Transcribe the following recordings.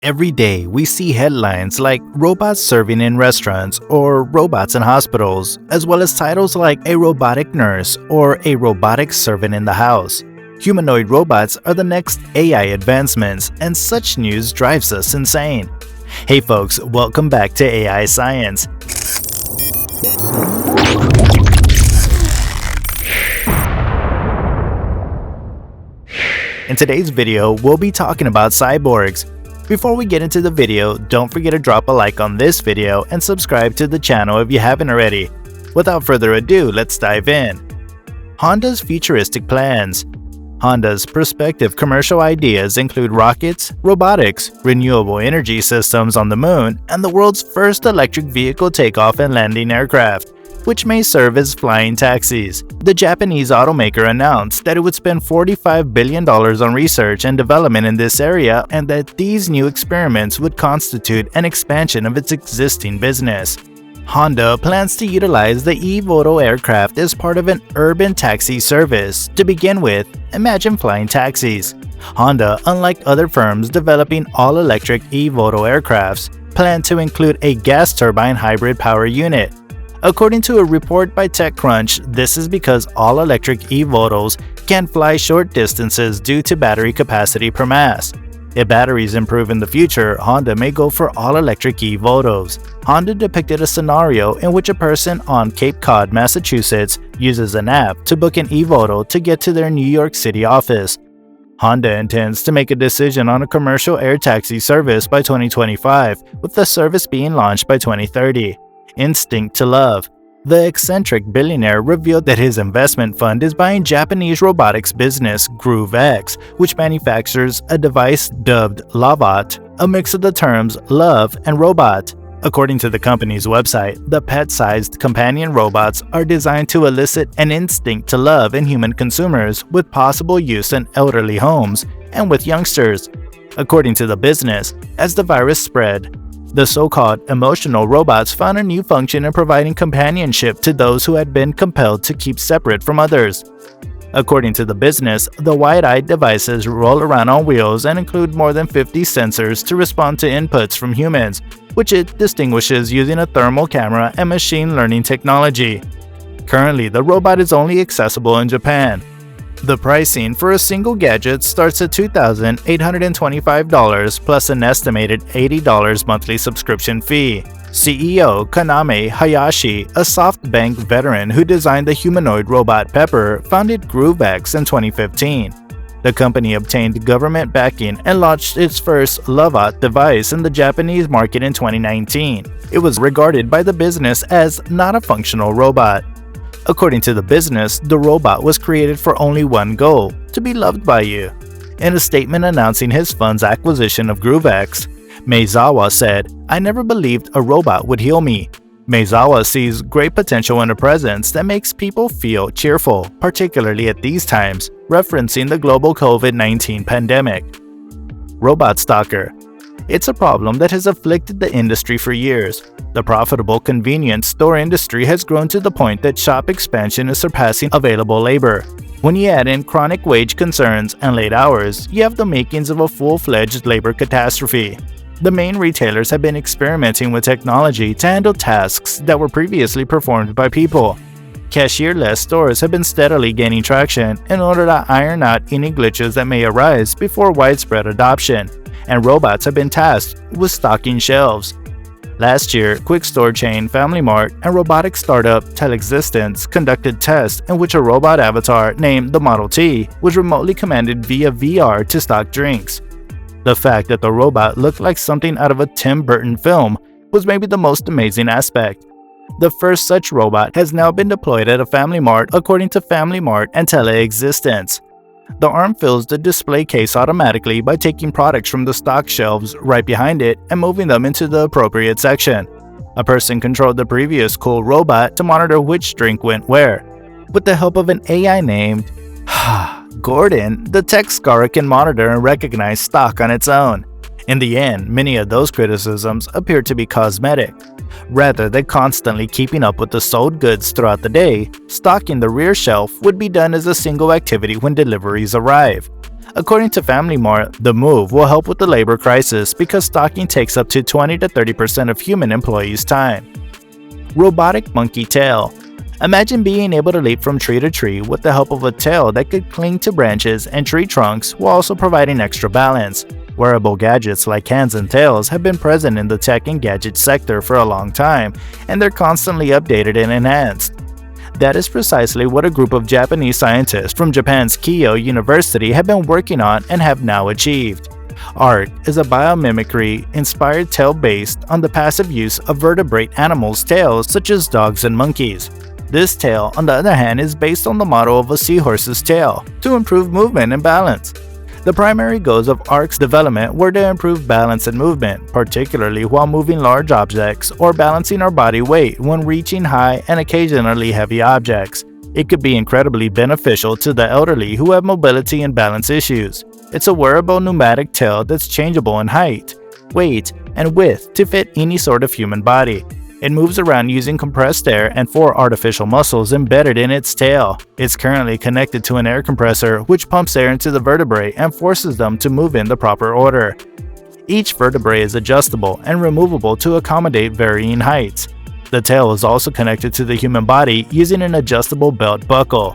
Every day, we see headlines like robots serving in restaurants or robots in hospitals, as well as titles like a robotic nurse or a robotic servant in the house. Humanoid robots are the next AI advancements, and such news drives us insane. Hey folks, welcome back to AI Science. In today's video, we'll be talking about cyborgs. Before we get into the video, don't forget to drop a like on this video and subscribe to the channel if you haven't already. Without further ado, let's dive in. Honda's futuristic plans. Honda's prospective commercial ideas include rockets, robotics, renewable energy systems on the moon, and the world's first electric vehicle takeoff and landing aircraft, which may serve as flying taxis. The Japanese automaker announced that it would spend $45 billion on research and development in this area, and that these new experiments would constitute an expansion of its existing business. Honda plans to utilize the eVTOL aircraft as part of an urban taxi service. To begin with, imagine flying taxis. Honda, unlike other firms developing all-electric eVTOL aircrafts, plan to include a gas turbine hybrid power unit. According to a report by TechCrunch, this is because all-electric eVTOLs can fly short distances due to battery capacity per mass. If batteries improve in the future, Honda may go for all-electric eVTOLs. Honda depicted a scenario in which a person on Cape Cod, Massachusetts, uses an app to book an eVTOL to get to their New York City office. Honda intends to make a decision on a commercial air taxi service by 2025, with the service being launched by 2030. Instinct to Love. The eccentric billionaire revealed that his investment fund is buying Japanese robotics business GrooveX, which manufactures a device dubbed Lobot, a mix of the terms love and robot. According to the company's website, the pet-sized companion robots are designed to elicit an instinct to love in human consumers, with possible use in elderly homes and with youngsters. According to the business, as the virus spread, the so-called emotional robots found a new function in providing companionship to those who had been compelled to keep separate from others. According to the business, the wide-eyed devices roll around on wheels and include more than 50 sensors to respond to inputs from humans, which it distinguishes using a thermal camera and machine learning technology. Currently, the robot is only accessible in Japan. The pricing for a single gadget starts at $2,825 plus an estimated $80 monthly subscription fee. CEO Kaname Hayashi, a SoftBank veteran who designed the humanoid robot Pepper, founded GrooveX in 2015. The company obtained government backing and launched its first Lobot device in the Japanese market in 2019. It was regarded by the business as not a functional robot. According to the business, the robot was created for only one goal: to be loved by you. In a statement announcing his fund's acquisition of GrooveX, Maezawa said, "I never believed a robot would heal me." Maezawa sees great potential in a presence that makes people feel cheerful, particularly at these times, referencing the global COVID-19 pandemic. Robot Stalker. It's a problem that has afflicted the industry for years. The profitable convenience store industry has grown to the point that shop expansion is surpassing available labor. When you add in chronic wage concerns and late hours, you have the makings of a full-fledged labor catastrophe. The main retailers have been experimenting with technology to handle tasks that were previously performed by people. Cashier-less stores have been steadily gaining traction in order to iron out any glitches that may arise before widespread adoption, and robots have been tasked with stocking shelves. Last year, quick store chain Family Mart and robotics startup Telexistence conducted tests in which a robot avatar named the Model T was remotely commanded via VR to stock drinks. The fact that the robot looked like something out of a Tim Burton film was maybe the most amazing aspect. The first such robot has now been deployed at a Family Mart, according to Family Mart and Telexistence. The arm fills the display case automatically by taking products from the stock shelves right behind it and moving them into the appropriate section. A person controlled the previous cool robot to monitor which drink went where. With the help of an AI named Gordon, the tech scholar can monitor and recognize stock on its own. In the end, many of those criticisms appear to be cosmetic. Rather than constantly keeping up with the sold goods throughout the day, stocking the rear shelf would be done as a single activity when deliveries arrive. According to Family Mart, the move will help with the labor crisis because stocking takes up to 20 to 30% of human employees' time. Robotic monkey tail. Imagine being able to leap from tree to tree with the help of a tail that could cling to branches and tree trunks while also providing extra balance. Wearable gadgets like hands and tails have been present in the tech and gadget sector for a long time, and they're constantly updated and enhanced. That is precisely what a group of Japanese scientists from Japan's Keio University have been working on and have now achieved. ARC is a biomimicry-inspired tail based on the passive use of vertebrate animals' tails such as dogs and monkeys. This tail, on the other hand, is based on the model of a seahorse's tail to improve movement and balance. The primary goals of ARC's development were to improve balance and movement, particularly while moving large objects or balancing our body weight when reaching high and occasionally heavy objects. It could be incredibly beneficial to the elderly who have mobility and balance issues. It's a wearable pneumatic tail that's changeable in height, weight, and width to fit any sort of human body. It moves around using compressed air and 4 artificial muscles embedded in its tail. It's currently connected to an air compressor which pumps air into the vertebrae and forces them to move in the proper order. Each vertebrae is adjustable and removable to accommodate varying heights. The tail is also connected to the human body using an adjustable belt buckle.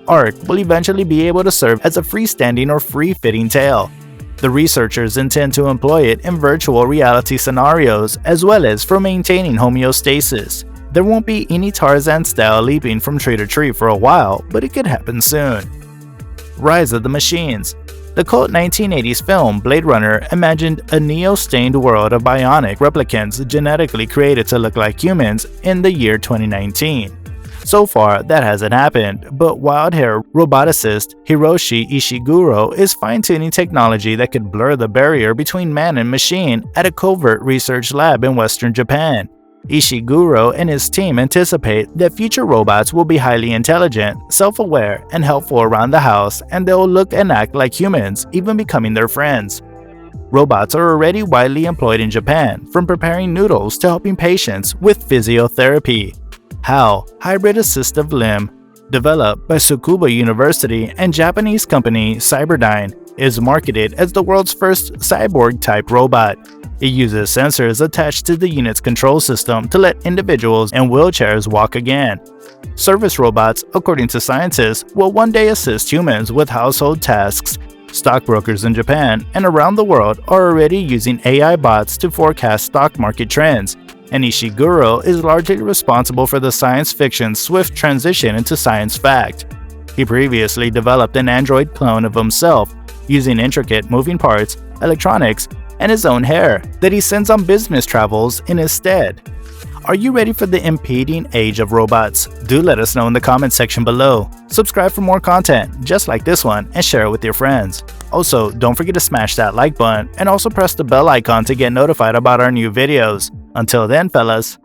ARC will eventually be able to serve as a freestanding or free-fitting tail. The researchers intend to employ it in virtual reality scenarios as well as for maintaining homeostasis. There won't be any Tarzan-style leaping from tree to tree for a while, but it could happen soon. Rise of the Machines. The cult 1980s film Blade Runner imagined a neo-stained world of bionic replicants genetically created to look like humans in the year 2019. So far, that hasn't happened, but wild-hair roboticist Hiroshi Ishiguro is fine-tuning technology that could blur the barrier between man and machine at a covert research lab in western Japan. Ishiguro and his team anticipate that future robots will be highly intelligent, self-aware, and helpful around the house, and they'll look and act like humans, even becoming their friends. Robots are already widely employed in Japan, from preparing noodles to helping patients with physiotherapy. HAL, Hybrid Assistive Limb, developed by Tsukuba University and Japanese company Cyberdyne, is marketed as the world's first cyborg-type robot. It uses sensors attached to the unit's control system to let individuals in wheelchairs walk again. Service robots, according to scientists, will one day assist humans with household tasks. Stockbrokers in Japan and around the world are already using AI bots to forecast stock market trends, and Ishiguro is largely responsible for the science fiction's swift transition into science fact. He previously developed an android clone of himself, using intricate moving parts, electronics, and his own hair that he sends on business travels in his stead. Are you ready for the impending age of robots? Do let us know in the comment section below. Subscribe for more content just like this one and share it with your friends. Also, don't forget to smash that like button and also press the bell icon to get notified about our new videos. Until then, fellas.